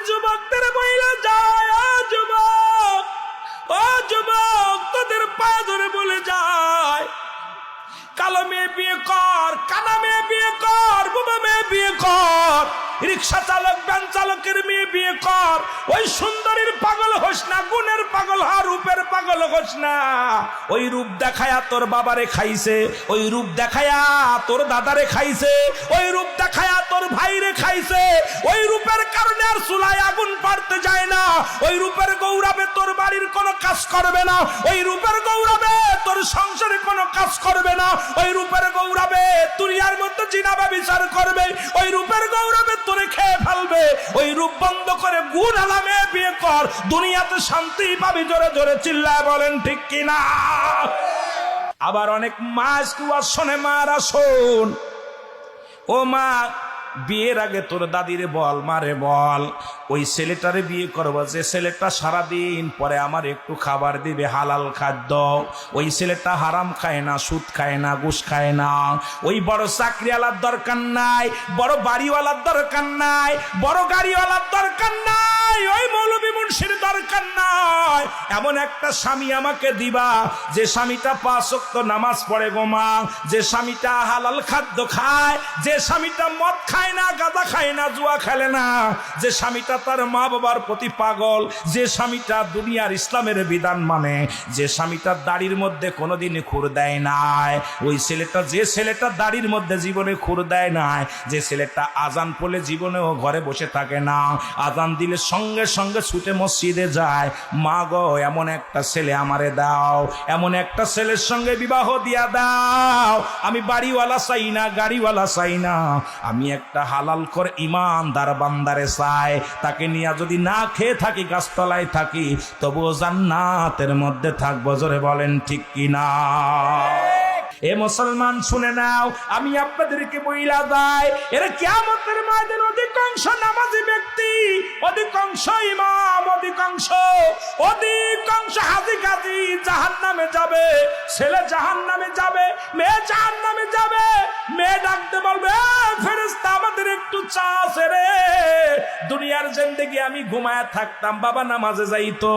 যুবকদের বইলা যায়, ও যুবক, ও যুবক, তোদের পায়ে ধরে বলে যায়, কালো মেয়ে বিয়ে কর, কানা মেয়ে বিয়ে কর, বোবা মেয়ে বিয়ে কর, রিক্সা চালক ভ্যান চালকের মেয়ে বিয়ে কর। ওই সুন্দরীর পাগল হোস না, গুণের পাগল হ, রূপের পাগল হোস না। ওই রূপ দেখায়া তোর বাবারে খাইছে, ওই রূপ দেখায়া তোর দাদারে খাইছে, ওই রূপ দেখায়া তোর ভাইরে খাইছে। ওই রূপের কারণে আর চুলায় আগুন পারতে যায় না। ওই রূপের গৌরবে তোর বাড়ির কোনো কাজ করবে না। ওই রূপের গৌরবে তোর সংসারে কোনো কাজ করবে না। ওই রূপের গৌরবে দুনিয়ার মধ্যে জিনাবা বিচার করবে। ওই রূপের গৌরবে তোরে খেয়ে ফেলবে। ওই রূপ বন্ধ করে গুণ আলামে বিয়ে কর, দুনিয়াতে শান্তি পাবি। জোরে জোরে চিল্লায় বলেন ঠিক কিনা? আবার অনেক মাস কুয়া শোনে, মারা শোন, ও মা, বিয়ের আগে তোর দাদিরে বল, মারে বল, ওই ছেলেটারে বিয়ে করবো যে ছেলেটা সারাদিন পরে আমার একটু খাবার দিবে, হালাল খাদ্য। ওই ছেলেটা হারাম খায় না, সুদ খায় না, ঘুষ খায় না। ওই বড় চাকরিওয়ালার দরকার নাই, বড় বাড়িওয়ালার দরকার নাই, বড় গাড়িওয়ালার দরকার নাই, ওই মৌলবী মুন্সির দরকার নাই। এমন একটা স্বামী আমাকে দিবা যে স্বামীটা 5 ওয়াক্ত নামাজ পড়ে গো মা, যে স্বামীটা হালাল খাদ্য খায়, যে স্বামীটা মদ খায় না, গাঁজা খায় না, জুয়া খেলে না, যে স্বামীটা তার মা বাবার প্রতি পাগল, যে স্বামীটা দুনিয়ার ইসলামের বিধান মানে, যে স্বামীটা দাড়ির মধ্যে কোনোদিন খুর দেয় নাই। ওই ছেলেটা, যে ছেলেটা দাড়ির মধ্যে জীবনে খুর দেয় নাই, যে ছেলেটা আজান পড়লে জীবনেও ঘরে বসে থাকে না, আজান দিলে সঙ্গে সঙ্গে ছুটে মসজিদে যায়। মা গো, এমন একটা ছেলে আমারে দাও, এমন একটা ছেলের সঙ্গে বিবাহ দিয়া দাও। আমি বাড়িওয়ালা চাই না, গাড়িওয়ালা চাই না, আমি একটা হালাল করে ইমানদার বান্দারে চাই। তাকে নিয়ে যদি না খেয়ে থাকি, গাছতলায় থাকি, তবুও জান্নাতের মধ্যে থাকবো। জোরে বলেন ঠিক কিনা? এ মুসলমান শুনে নাও, আমি আপনাদেরকে বইলা যাই, এরা কিয়ামতের ময়দানে অধিকাংশ নামাজি ব্যক্তি, অধিকাংশ ইমাম, অধিকাংশ হাজি গাজী জাহান্নামে যাবে। ছেলে জাহান্নামে যাবে, মেয়ে জাহান্নামে যাবে। মেয়ে ডাকতে বলবে, ফেরেশতা আমাদের একটু চা আছে রে। দুনিয়ার জিন্দেগি আমি ঘুমায়া থাকতাম, বাবা নামাজে যাইতো,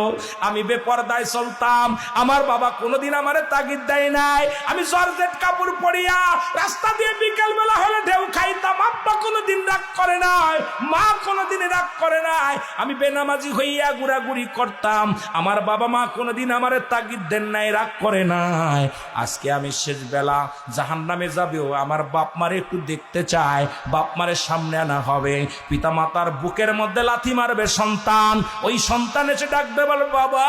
আমি বেপরদায় চলতাম, আমার বাবা কোনোদিন আমারে তাগিদ দেয় নাই। আমি জর্জেট কাপড় পরিয়া রাস্তা দিয়ে বিকেল বেলা হলে ঢেউ খাইতাম, আব্বা কোনোদিন রাগ করে নাই, মা কোনোদিন রাগ করে নাই। আমি বেনামাজি হইয়া ঘুরাঘুরি করতাম, আমার বাবা মা কোনোদিন আমারে তাগিদ দেন নাই, রাগ করে নাই। আজকে আমি শেষ বেলা জাহান্নামে যাবেও, আমার বাপ মারে একটু দেখতে চাই, বাপ মারে সামনে আনা হবে। পিতা মাতার বুকের মধ্যে লাথি মারবে সন্তান, ওই সন্তান এসে ডাকবে, বলে বাবা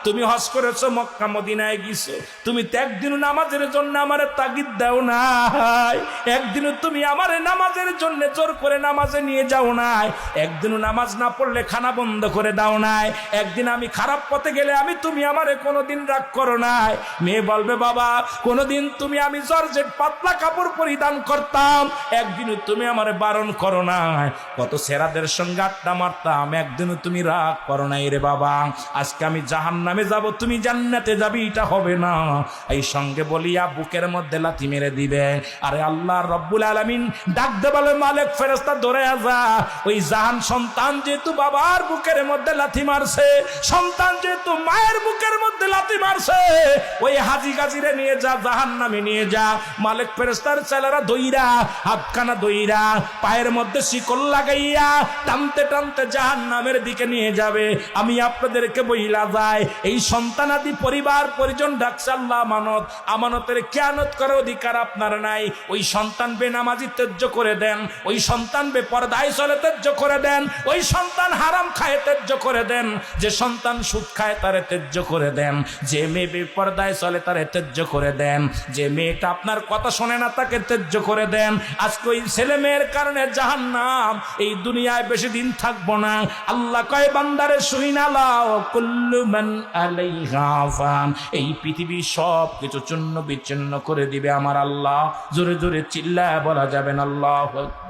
তুমি হজ করেছো, মক্কা মদিনায় গেছো, তুমি তো একদিনও নামাজের জন্য আমারে তাগিদ দাও নাই, একদিনও তুমি আমারে নামাজের জন্য জোর করে নামাজে নিয়ে যাও নাই, একদিনও নামাজ না পড়লে খানা বন্ধ করে দাও নাই, একদিন আমি খারাপ পথে গেলে তুমি আমারে কোনোদিন রাগ করো নাই। মেয়ে বলবে, বাবা কোনোদিন তুমি, আমি জর্জেট পাতলা কাপড় পরিধান করতাম, একদিনও তুমি আমারে বারণ করো নাই। কত সেরাদের সঙ্গে আড্ডা মারতাম, একদিনও তুমি রাগ করো নাই রে বাবা। আজকে আমি জাহান্নামে যাব, তুমি জান্নাতে যাবি, এটা হবে না। এই সঙ্গে বলিয়া বুকের মধ্যে লাথি মেরে দিবে। আরে আল্লাহ রব্বুল আলামিন ডাক দে, বলে মালিক ফেরেশতা ধরে আসা, ওই জাহান সন্তান যেহেতু বাবার বুকের মধ্যে লাথি মারছে, সন্তান যেহেতু মায়ের বুকের মধ্যে লাথি মারছে, ওই হাজি গাজিরে নিয়ে যা, জাহান্নামে নিয়ে যা। মালিক ফেরেশতার ছেলেরা দইরা, হাতখানা দইরা, পায়ের মধ্যে শিকল লাগাইয়া টানতে টানতে জাহান্নামের দিকে নিয়ে যাবে। আমি আপনাদেরকে বইলা যাই, এই সন্তানাদি পরিবার পরিজন ডাকছে, আল্লাহ আমানত, আমানতের খেয়ানত করার অধিকার আপনার নাই। ওই সন্তান বেনামাজি ত্যায্য করে দেন, ওই সন্তান বেপরদায় চলে ত্যায্য করে দেন, ওই সন্তান হারাম খায় ত্যায্য করে দেন, যে সন্তান সুদ খায় তারে ত্যায্য করে দেন, যে মেয়ে বেপরদায় চলে তারে ত্যায্য করে দেন, যে মেয়েটা আপনার কথা শোনে না তাকে ত্যায্য করে দেন। আজকে ওই ছেলে মেয়ের কারণে জাহান্নাম, এই দুনিয়ায় বেশি দিন থাকবো না। আল্লাহ কয়, বান্দারে শুইনা লাও, কুল্লু মান আলাইহা ফান, এই পৃথিবী সব কিছু চূর্ণ বিচ্ছিন্ন করে দিবে আমার আল্লাহ। জোরে জোরে চিল্লায় বলা যাবেন আল্লাহু আকবার।